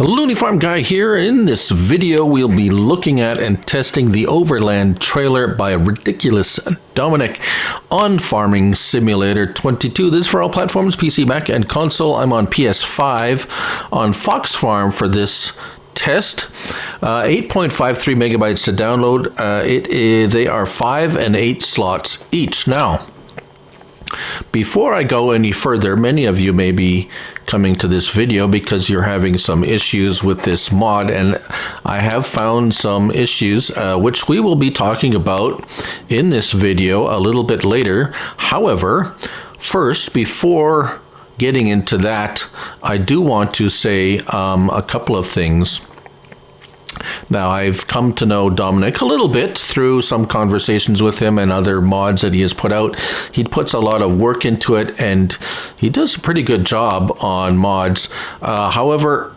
Looney Farm Guy here. In this video, we'll be looking at and testing the Overland trailer by Ridiculous Dominick on Farming Simulator 22. This is for all platforms, PC, Mac, and console. I'm on PS5 on Fox Farm for this test. 8.53 megabytes to download. They are 5 and 8 slots each. Now, before I go any further, many of you may be coming to this video because you're having some issues with this mod, and I have found some issues which we will be talking about in this video a little bit later. However, first, before getting into that, I do want to say a couple of things. Now, I've come to know Dominick a little bit through some conversations with him and other mods that he has put out. He puts a lot of work into it, and he does a pretty good job on mods. However,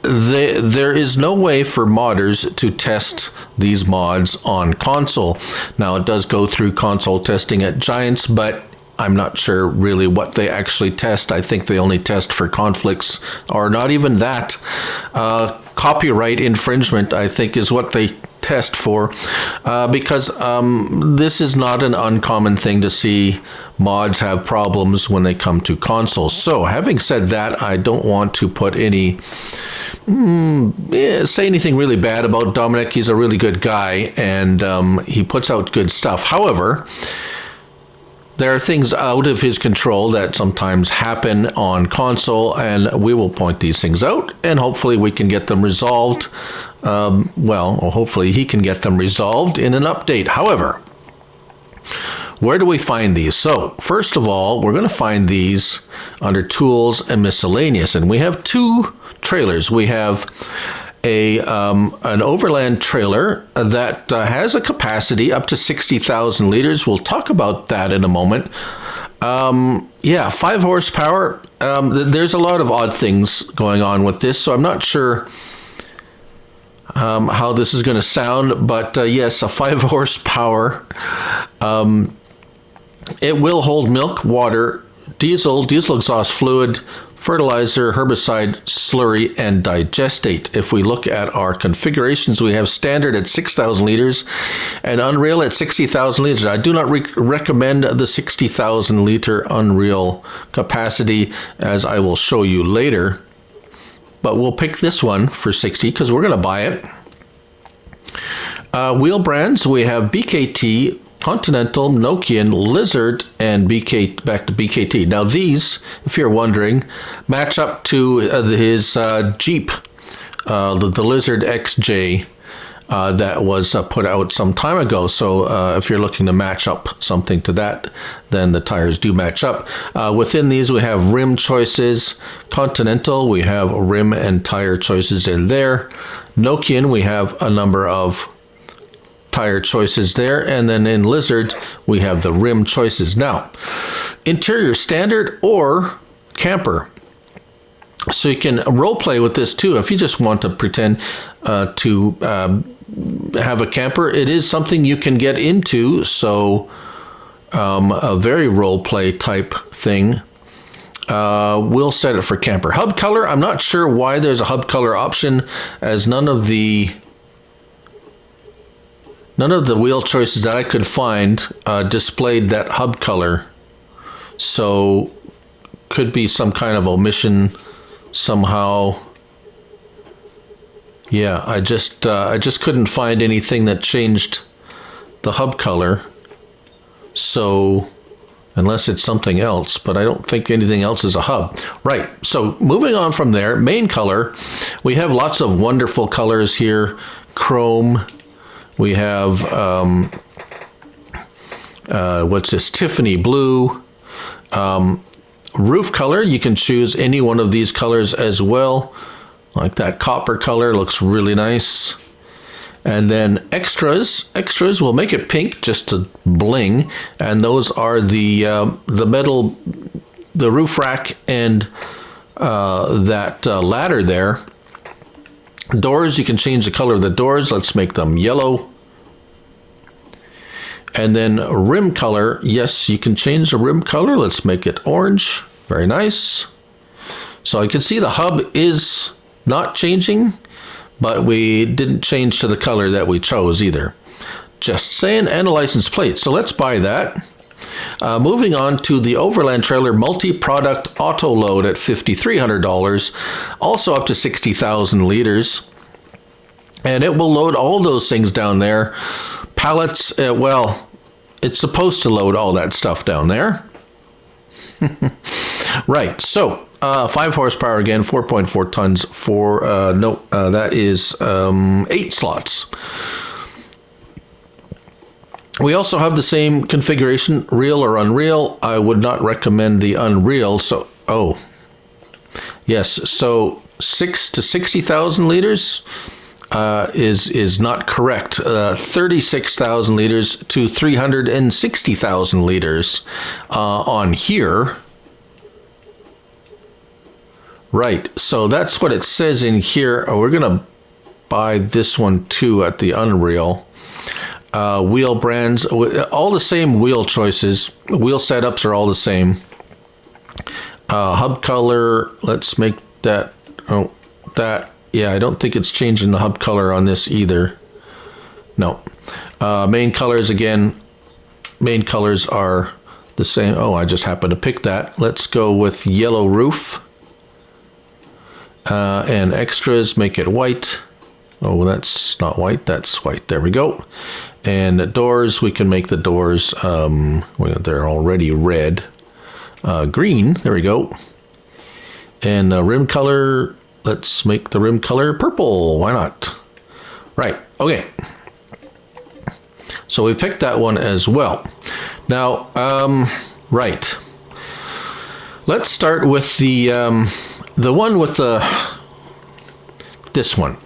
there is no way for modders to test these mods on console. Now, it does go through console testing at Giants, but I'm not sure really what they actually test. I think they only test for conflicts, or not even that. Copyright infringement, I think, is what they test for, because this is not an uncommon thing to see mods have problems when they come to consoles. So, having said that, I don't want to put any say anything really bad about Dominick. He's a really good guy, and he puts out good stuff. However, there are things out of his control that sometimes happen on console, and we will point these things out, and hopefully we can get them resolved. Hopefully he can get them resolved in an update. However, where do we find these? So, first of all, we're going to find these under Tools and Miscellaneous, and we have two trailers. We have an Overland trailer that has a capacity up to 60,000 liters. We'll talk about that in a moment. 5 horsepower. There's a lot of odd things going on with this, so I'm not sure how this is going to sound, but yes, a 5 horsepower. It will hold milk, water, diesel exhaust fluid, fertilizer, herbicide, slurry, and digestate. If we look at our configurations, we have standard at 6,000 liters and Unreal at 60,000 liters. I do not recommend the 60,000 liter Unreal capacity, as I will show you later. But we'll pick this one for 60 because we're going to buy it. Wheel brands, we have BKT, Continental, Nokian, Lizard, and back to BKT. Now these, if you're wondering, match up to his Jeep, the Lizard XJ that was put out some time ago. So if you're looking to match up something to that, then the tires do match up. Within these, we have rim choices. Continental, we have rim and tire choices in there. Nokian, we have a number of tire choices there, and then in Lizard we have the rim choices. Now, interior standard or camper, so you can role play with this too. If you just want to pretend to have a camper, it is something you can get into. So a very role play type thing. We'll set it for camper. Hub color, I'm not sure why there's a hub color option, as none of the wheel choices that I could find displayed that hub color. So could be some kind of omission somehow. Yeah, I just couldn't find anything that changed the hub color. So unless it's something else, but I don't think anything else is a hub. Right, so moving on from there, main color, we have lots of wonderful colors here. Chrome. We have, what's this, Tiffany blue. Roof color, you can choose any one of these colors as well. Like that copper color, looks really nice. And then extras will make it pink just to bling. And those are the metal, the roof rack, and that ladder there. Doors, you can change the color of the doors. Let's make them yellow. And then rim color, yes, you can change the rim color. Let's make it orange. Very nice. So you can see the hub is not changing, but we didn't change to the color that we chose either. Just saying, and a license plate. So let's buy that. Moving on to the Overland trailer multi-product Autoload at $5,300, also up to 60,000 liters. And it will load all those things down there. Pallets, well, it's supposed to load all that stuff down there. Right, so 5 horsepower again, 4.4 tons for, that is 8 slots. We also have the same configuration, real or unreal. I would not recommend the unreal, so, yes, so 6 to 60,000 liters is not correct. 36,000 liters to 360,000 liters on here. Right, so that's what it says in here. We're going to buy this one too at the Unreal. Wheel brands, all the same wheel choices. Wheel setups are all the same. Hub color, let's make that, yeah, I don't think it's changing the hub color on this either. No. Main colors, again, main colors are the same. Oh, I just happened to pick that. Let's go with yellow roof. And extras, make it white. Oh, that's not white, that's white. There we go. And the doors, we can make the doors, they're already red. Green, there we go. And the rim color, let's make the rim color purple. Why not? Right, okay. So we picked that one as well. Now, right. Let's start with the one with this one.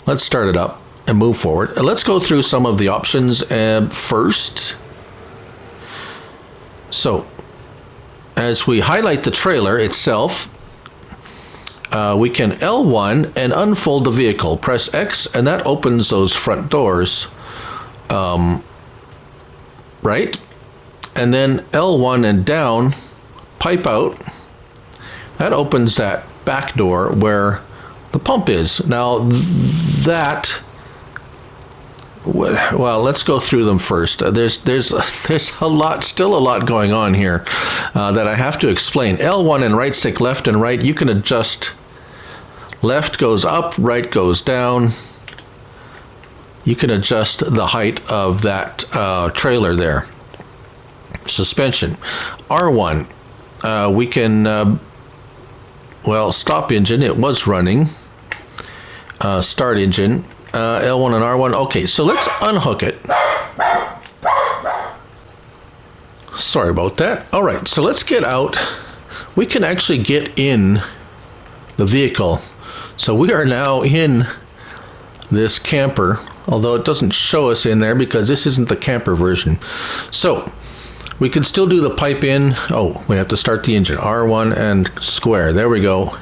Let's start it up and move forward. And let's go through some of the options first. So, as we highlight the trailer itself, we can L1 and unfold the vehicle. Press X and that opens those front doors. Right? And then L1 and down, pipe out. That opens that back door where the pump is. Now that, well, let's go through them first. There's still a lot going on here that I have to explain. L1 and right stick left and right, you can adjust. Left goes up, right goes down. You can adjust the height of that trailer there. Suspension. R1, we can, well, stop engine, it was running. Start engine, L1 and R1. Okay, so let's unhook it. Sorry about that. All right, so let's get out. We can actually get in the vehicle. So we are now in this camper, although it doesn't show us in there because this isn't the camper version. So we can still do the pipe in. Oh, we have to start the engine. R1 and square. There we go.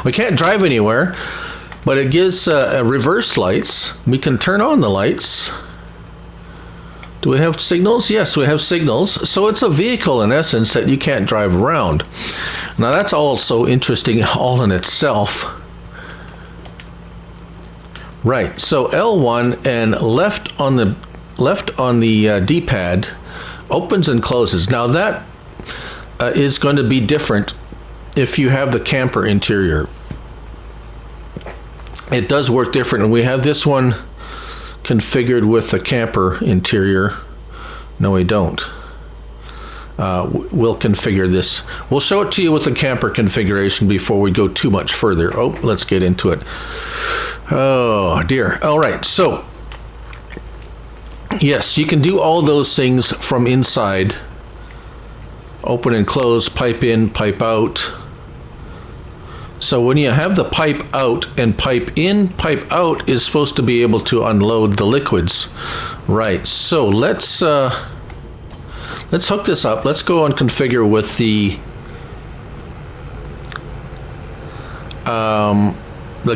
We can't drive anywhere, but it gives reverse lights. We can turn on the lights. Do we have signals? Yes, we have signals. So it's a vehicle in essence that you can't drive around. Now that's also interesting all in itself. Right, so L1 and left on the D-pad opens and closes. Now that is going to be different if you have the camper interior. It does work different, and we have this one configured with the camper interior. No, we don't. We'll configure this. We'll show it to you with the camper configuration before we go too much further. Oh, let's get into it. Oh dear. All right, so yes, you can do all those things from inside. Open and close, pipe in, pipe out. So when you have the pipe out and pipe in, pipe out is supposed to be able to unload the liquids. Right, so let's hook this up. Let's go and configure with the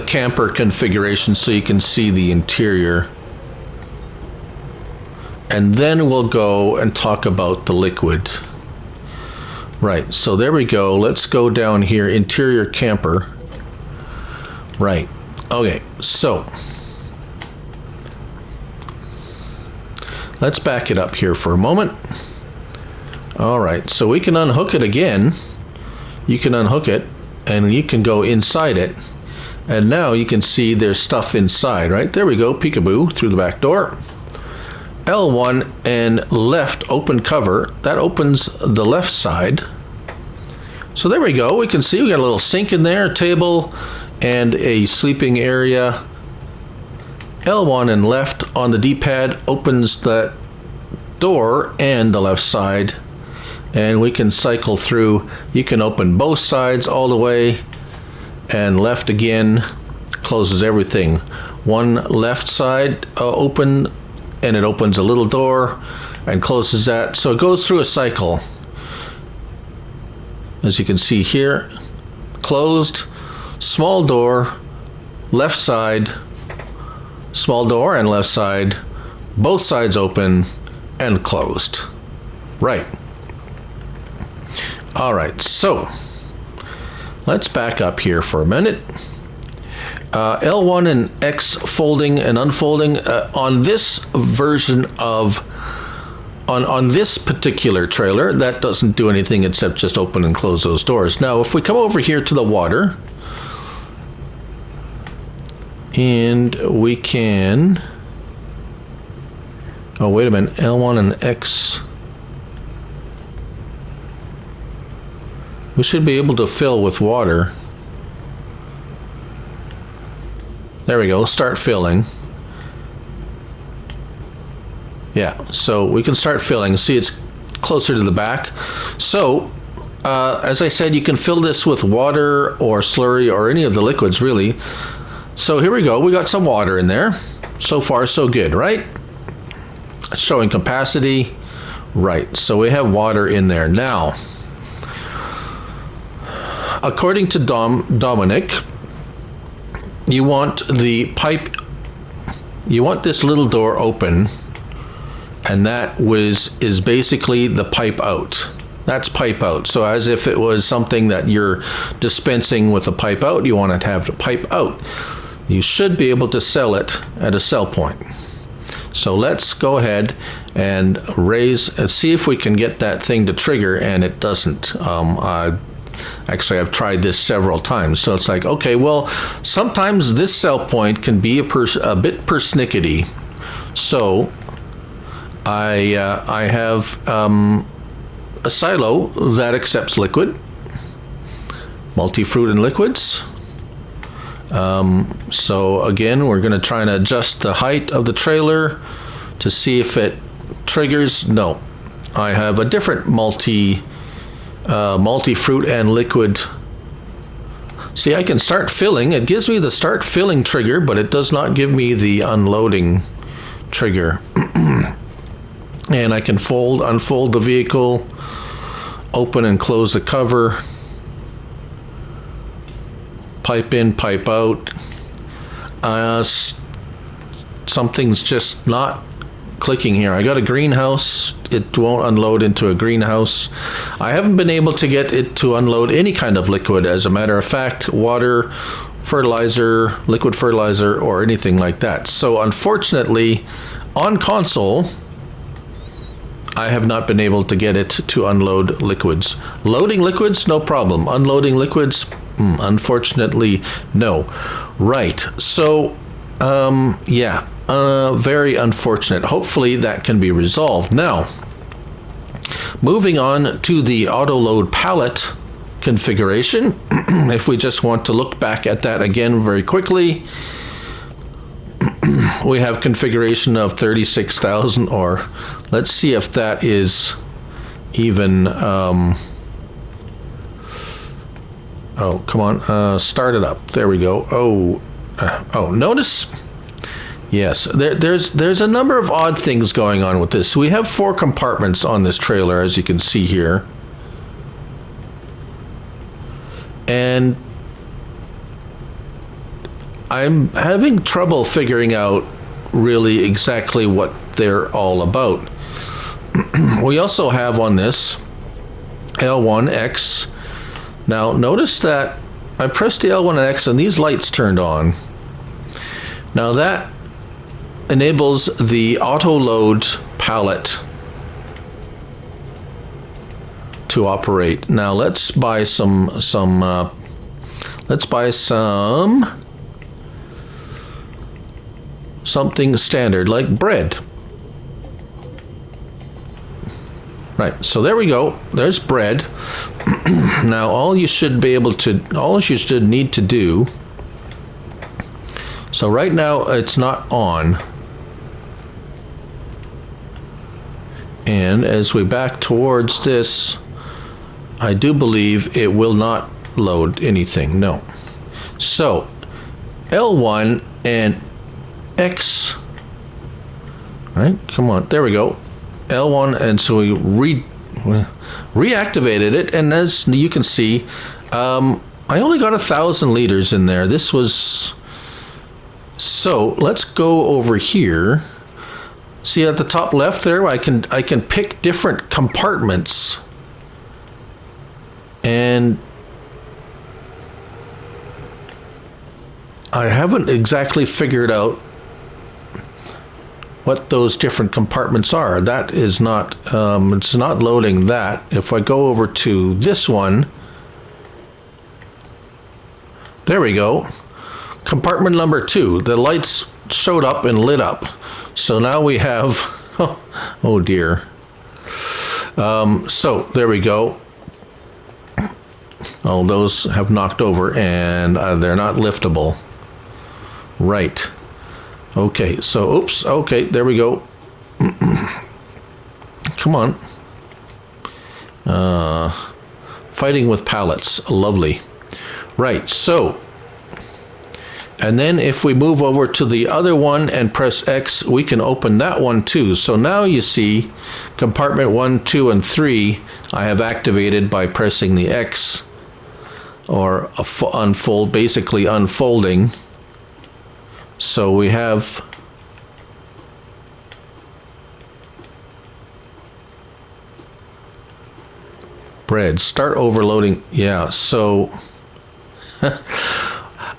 camper configuration so you can see the interior. And then we'll go and talk about the liquid. Right, so there we go. Let's go down here, interior camper. Right, okay, so let's back it up here for a moment. All right, so we can unhook it again. You can unhook it and you can go inside it. And now you can see there's stuff inside, right? There we go, peekaboo, through the back door. L1 and left open cover, that opens the left side. So there we go, we can see we got a little sink in there, a table, and a sleeping area. L1 and left on the D-pad opens that door and the left side. And we can cycle through. You can open both sides all the way, and left again closes everything. One left side open, and it opens a little door and closes that. So it goes through a cycle. As you can see here, closed, small door, left side, small door and left side, both sides open and closed. Right. All right, so let's back up here for a minute. L1 and X folding and unfolding on this version of, on this particular trailer, that doesn't do anything except just open and close those doors. Now, if we come over here to the water, and we can, oh, wait a minute, L1 and X, we should be able to fill with water. There we go, start filling. Yeah, so we can start filling. See, it's closer to the back. So, as I said, you can fill this with water or slurry or any of the liquids, really. So here we go, we got some water in there. So far, so good, right? It's showing capacity. Right, so we have water in there. Now, according to Dominick, you want the pipe, you want this little door open, and that is basically the pipe out. That's pipe out. So as if it was something that you're dispensing with a pipe out, you want to have the pipe out. You should be able to sell it at a sell point. So let's go ahead and raise and see if we can get that thing to trigger, and it doesn't. Actually, I've tried this several times. So it's like, okay, well, sometimes this sell point can be a bit persnickety. So I have a silo that accepts liquid, multi-fruit and liquids. So again, we're going to try and adjust the height of the trailer to see if it triggers. No, I have a different multi-fruit and liquid. See, I can start filling. It gives me the start filling trigger, but it does not give me the unloading trigger. And I can unfold the vehicle, open and close the cover, pipe in, pipe out. Something's just not clicking here. I got a greenhouse. It won't unload into a greenhouse. I haven't been able to get it to unload any kind of liquid. As a matter of fact, water, fertilizer, liquid fertilizer, or anything like that. So unfortunately, on console, I have not been able to get it to unload liquids. Loading liquids, no problem. Unloading liquids, unfortunately, no. Right, so, yeah, very unfortunate. Hopefully that can be resolved. Now, moving on to the Autoload pallet configuration. If we just want to look back at that again very quickly, we have configuration of 36,000, or let's see if that is even, oh, come on, start it up. There we go. Oh, notice, yes, there's a number of odd things going on with this. We have 4 compartments on this trailer, as you can see here. And I'm having trouble figuring out really exactly what they're all about. We also have on this L1, X. Now notice that I pressed the L1 and X and these lights turned on. Now that enables the Autoload pallet to operate. Now let's buy some something standard like bread. Right, so there we go. There's bread. Now all you should need to do. So right now it's not on. And as we back towards this, I do believe it will not load anything. No. So L1 and X. Right? Come on. There we go. L1, and so we reactivated it, and as you can see, I only got 1,000 liters in there. This was... So let's go over here. See at the top left there, I can pick different compartments, and I haven't exactly figured out what those different compartments are. That is not, it's not loading that. If I go over to this one, there we go. Compartment number 2, the lights showed up and lit up. So now we have, oh dear. So there we go. Oh, those have knocked over and they're not liftable. Right. Okay, so, oops, okay, there we go. Come on. Fighting with pallets, lovely. Right, so, and then if we move over to the other one and press X, we can open that one too. So now you see compartment 1, 2, and 3, I have activated by pressing the X, or unfold, basically unfolding. So we have bread. Start overloading. Yeah, so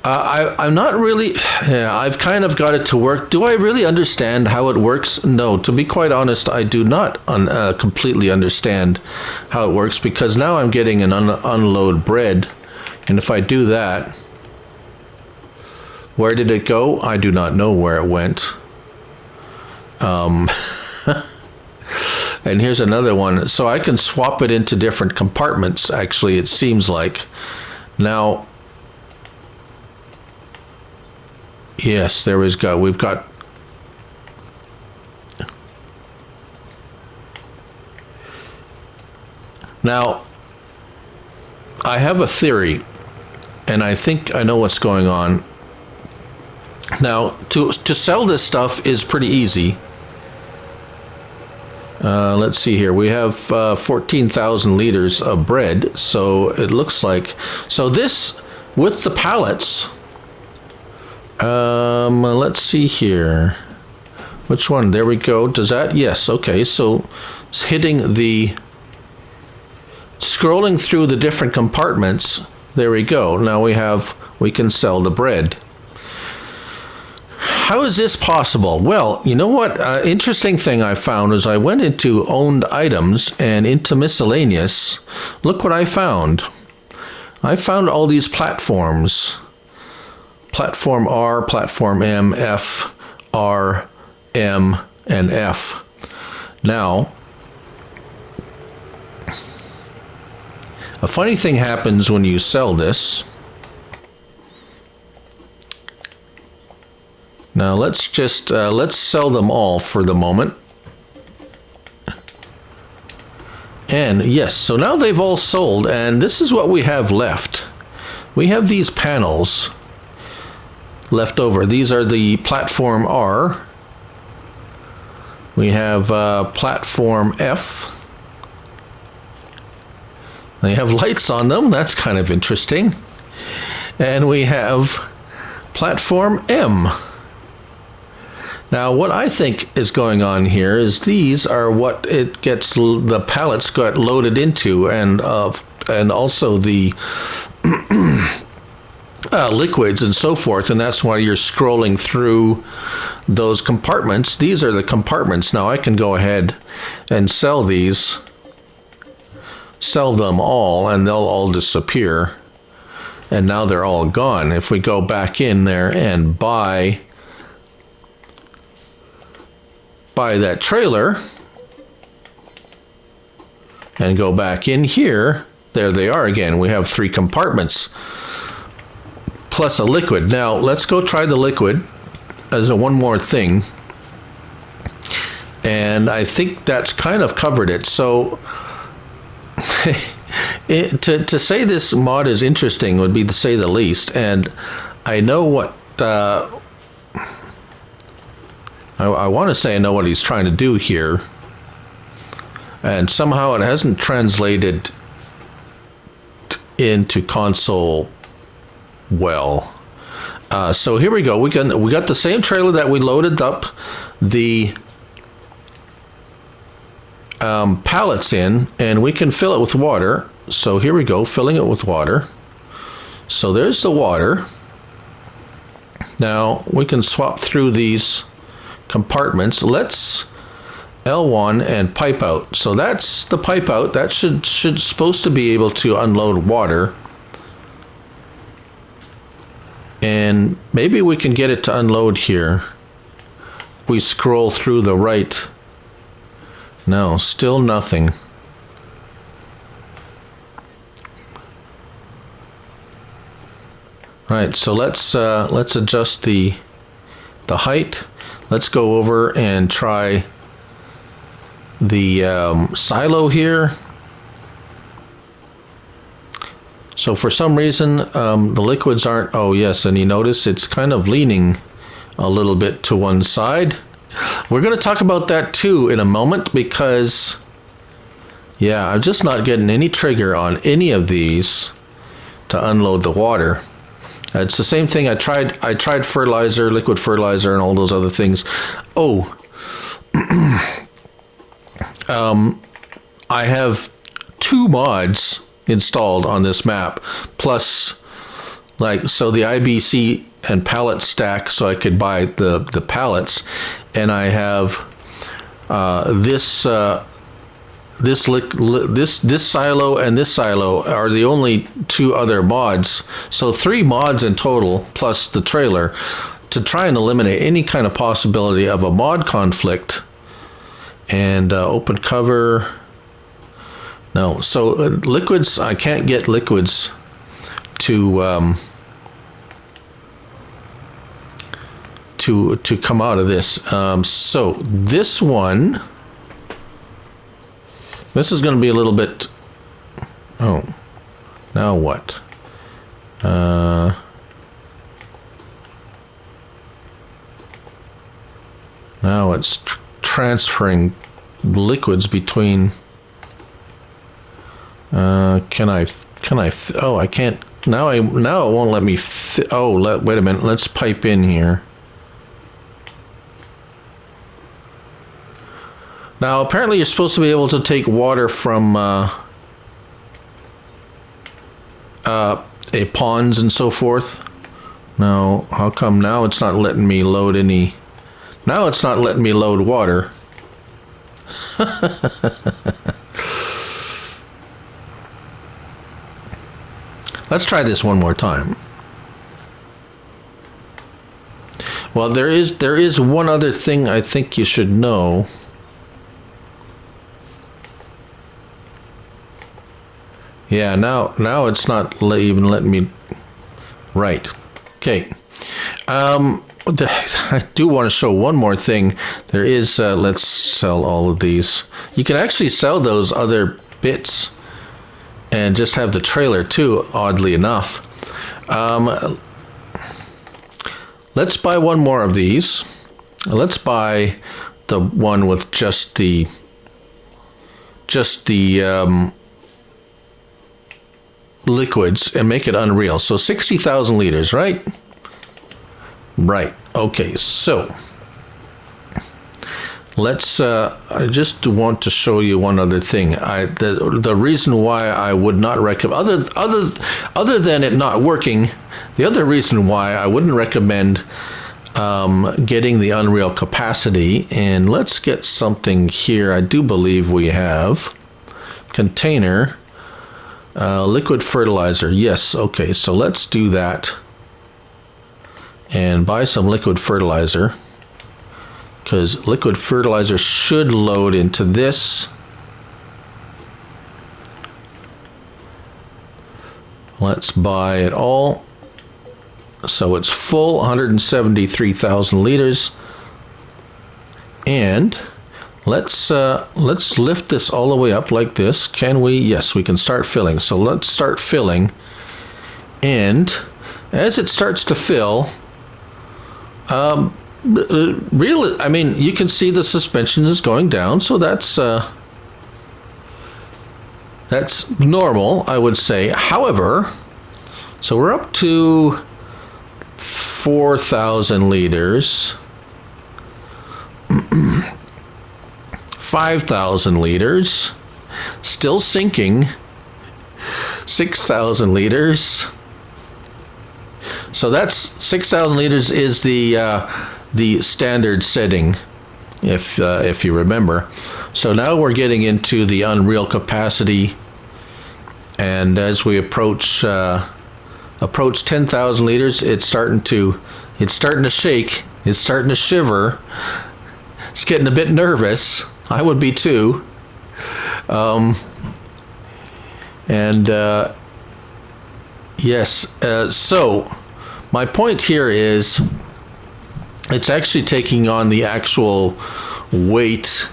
I'm not really, yeah, I've kind of got it to work. Do I really understand how it works? No, to be quite honest, I do not completely understand how it works, because now I'm getting an unload bread, and if I do that, where did it go? I do not know where it went. And here's another one. So I can swap it into different compartments, actually, it seems like. Now, yes, there we've got now, I have a theory, and I think I know what's going on. Now, to sell this stuff is pretty easy. Let's see here. We have 14,000 liters of bread, so it looks like... So this, with the pallets... let's see here. Which one? There we go. Does that? Yes, okay. So it's hitting the... Scrolling through the different compartments. There we go. Now we can sell the bread. How is this possible? Well, you know what? Interesting thing I found is I went into owned items and into miscellaneous. Look what I found. I found all these platforms. Platform R, Platform M, F, R, M, and F. Now, a funny thing happens when you sell this. Now let's just let's sell them all for the moment. And yes, so now they've all sold, and this is what we have left. We have these panels left over. These are the Platform R. We have Platform F. They have lights on them. That's kind of interesting. And we have Platform M. Now, what I think is going on here is these are what it gets the pallets got loaded into, and also the liquids and so forth, and that's why you're scrolling through those compartments. These are the compartments. Now I can go ahead and sell these, sell them all, and they'll all disappear. And now they're all gone. If we go back in there and buy that trailer and go back in here, there they are again. We have 3 compartments plus a liquid. Now let's go try the liquid as one more thing, and I think that's kind of covered it. So to say this mod is interesting would be to say the least, and I know what I want to say I know what he's trying to do here, and somehow it hasn't translated into console well. So here we go. We got the same trailer that we loaded up the pallets in, and we can fill it with water. So here we go, filling it with water. So there's the water. Now we can swap through these compartments. Let's L1 and pipe out. So that's the pipe out. That should supposed to be able to unload water. And maybe we can get it to unload here. We scroll through the right. No, still nothing. Right, so let's adjust the height. Let's go over and try the silo here. So for some reason the liquids aren't, oh yes, and you notice it's kind of leaning a little bit to one side. We're going to talk about that too in a moment, because yeah, I'm just not getting any trigger on any of these to unload the water. It's the same thing. I tried fertilizer, liquid fertilizer, and all those other things. Oh, I have 2 mods installed on this map, plus so the IBC and pallet stack, so I could buy the pallets, and I have this silo and this silo are the only 2 other mods. So 3 mods in total, plus the trailer, to try and eliminate any kind of possibility of a mod conflict. And open cover. No, so liquids, I can't get liquids to come out of this. So this one, this is going to be a little bit, oh, now what? Now it's transferring liquids between, oh, I can't, now it won't let me wait a minute, let's pipe in here. Now apparently you're supposed to be able to take water from ponds and so forth. Now, how come now it's not letting me load any? Now it's not letting me load water. Let's try this one more time. Well, there is one other thing I think you should know. Yeah, now it's not even letting me. Right. Okay. I do want to show one more thing. There is, let's sell all of these. You can actually sell those other bits and just have the trailer too, oddly enough. Let's buy one more of these. Let's buy the one with just the liquids and make it unreal. So 60,000 liters, right? Right. Okay, so let's. I just want to show you one other thing. The reason why I would not recommend, other than it not working, the other reason why I wouldn't recommend getting the Unreal capacity. And let's get something here. I do believe we have container. Liquid fertilizer, yes, okay, so let's do that and buy some liquid fertilizer, because liquid fertilizer should load into this. Let's buy it all, so it's full, 173,000 liters, and let's lift this all the way up like this. Can we? Yes, we can start filling. So let's start filling. And as it starts to fill, really, I mean, you can see the suspension is going down. So that's normal, I would say. However, so we're up to 4,000 liters. 5,000 liters, still sinking. 6,000 liters. So that's 6,000 liters is the standard setting, if you remember. So now we're getting into the Unreal capacity, and as we approach 10,000 liters, it's starting to shake. It's starting to shiver. It's getting a bit nervous. I would be too. Yes, so my point here is it's actually taking on the actual weight,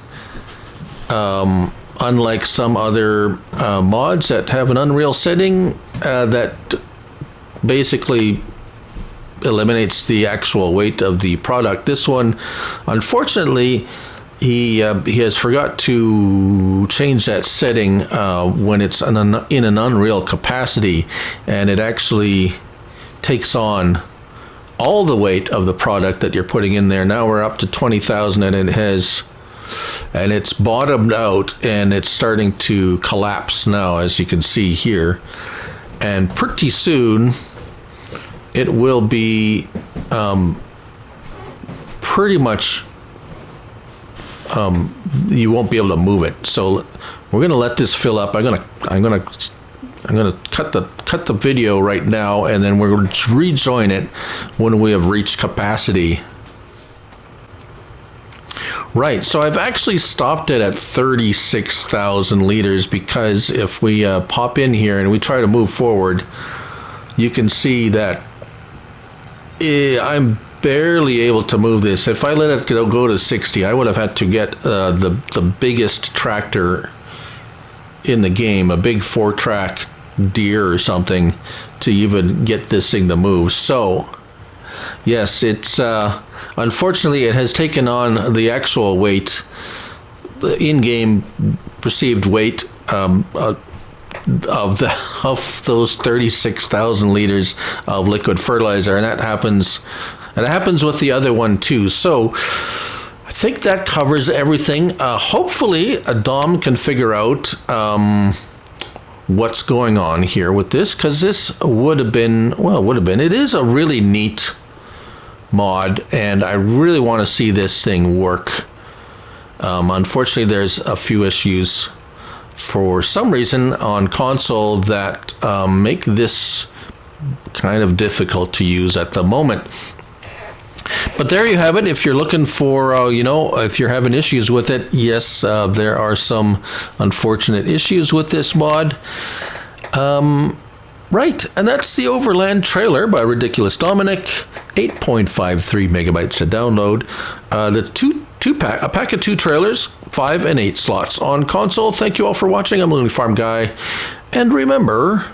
unlike some other mods that have an Unreal setting that basically eliminates the actual weight of the product. This one, unfortunately, he has forgot to change that setting when it's in an Unreal capacity, and it actually takes on all the weight of the product that you're putting in there. Now we're up to 20,000, and it's bottomed out, and it's starting to collapse now, as you can see here. And pretty soon it will be pretty much you won't be able to move it. So we're gonna let this fill up. I'm gonna cut the video right now, and then we're going to rejoin it when we have reached capacity. Right, so I've actually stopped it at 36,000 liters, because if we pop in here and we try to move forward, you can see that I'm barely able to move this. If I let it go to 60, I would have had to get the biggest tractor in the game, a big 4-track Deere or something, to even get this thing to move. So yes, it's unfortunately it has taken on the actual weight, the in-game perceived weight of those 36,000 liters of liquid fertilizer, and that happens with the other one too. So I think that covers everything. Hopefully Dom can figure out what's going on here with this, because this it is a really neat mod, and I really want to see this thing work. Unfortunately, there's a few issues for some reason on console that make this kind of difficult to use at the moment. But there you have it. If you're looking for, if you're having issues with it, yes, there are some unfortunate issues with this mod. Right, and that's the Overland trailer by Ridiculous Dominick, 8.53 megabytes to download. A pack of 2 trailers, 5 and 8 slots on console. Thank you all for watching. I'm Lonely Farm Guy, and remember,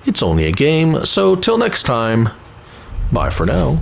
it's only a game. So till next time, bye for now.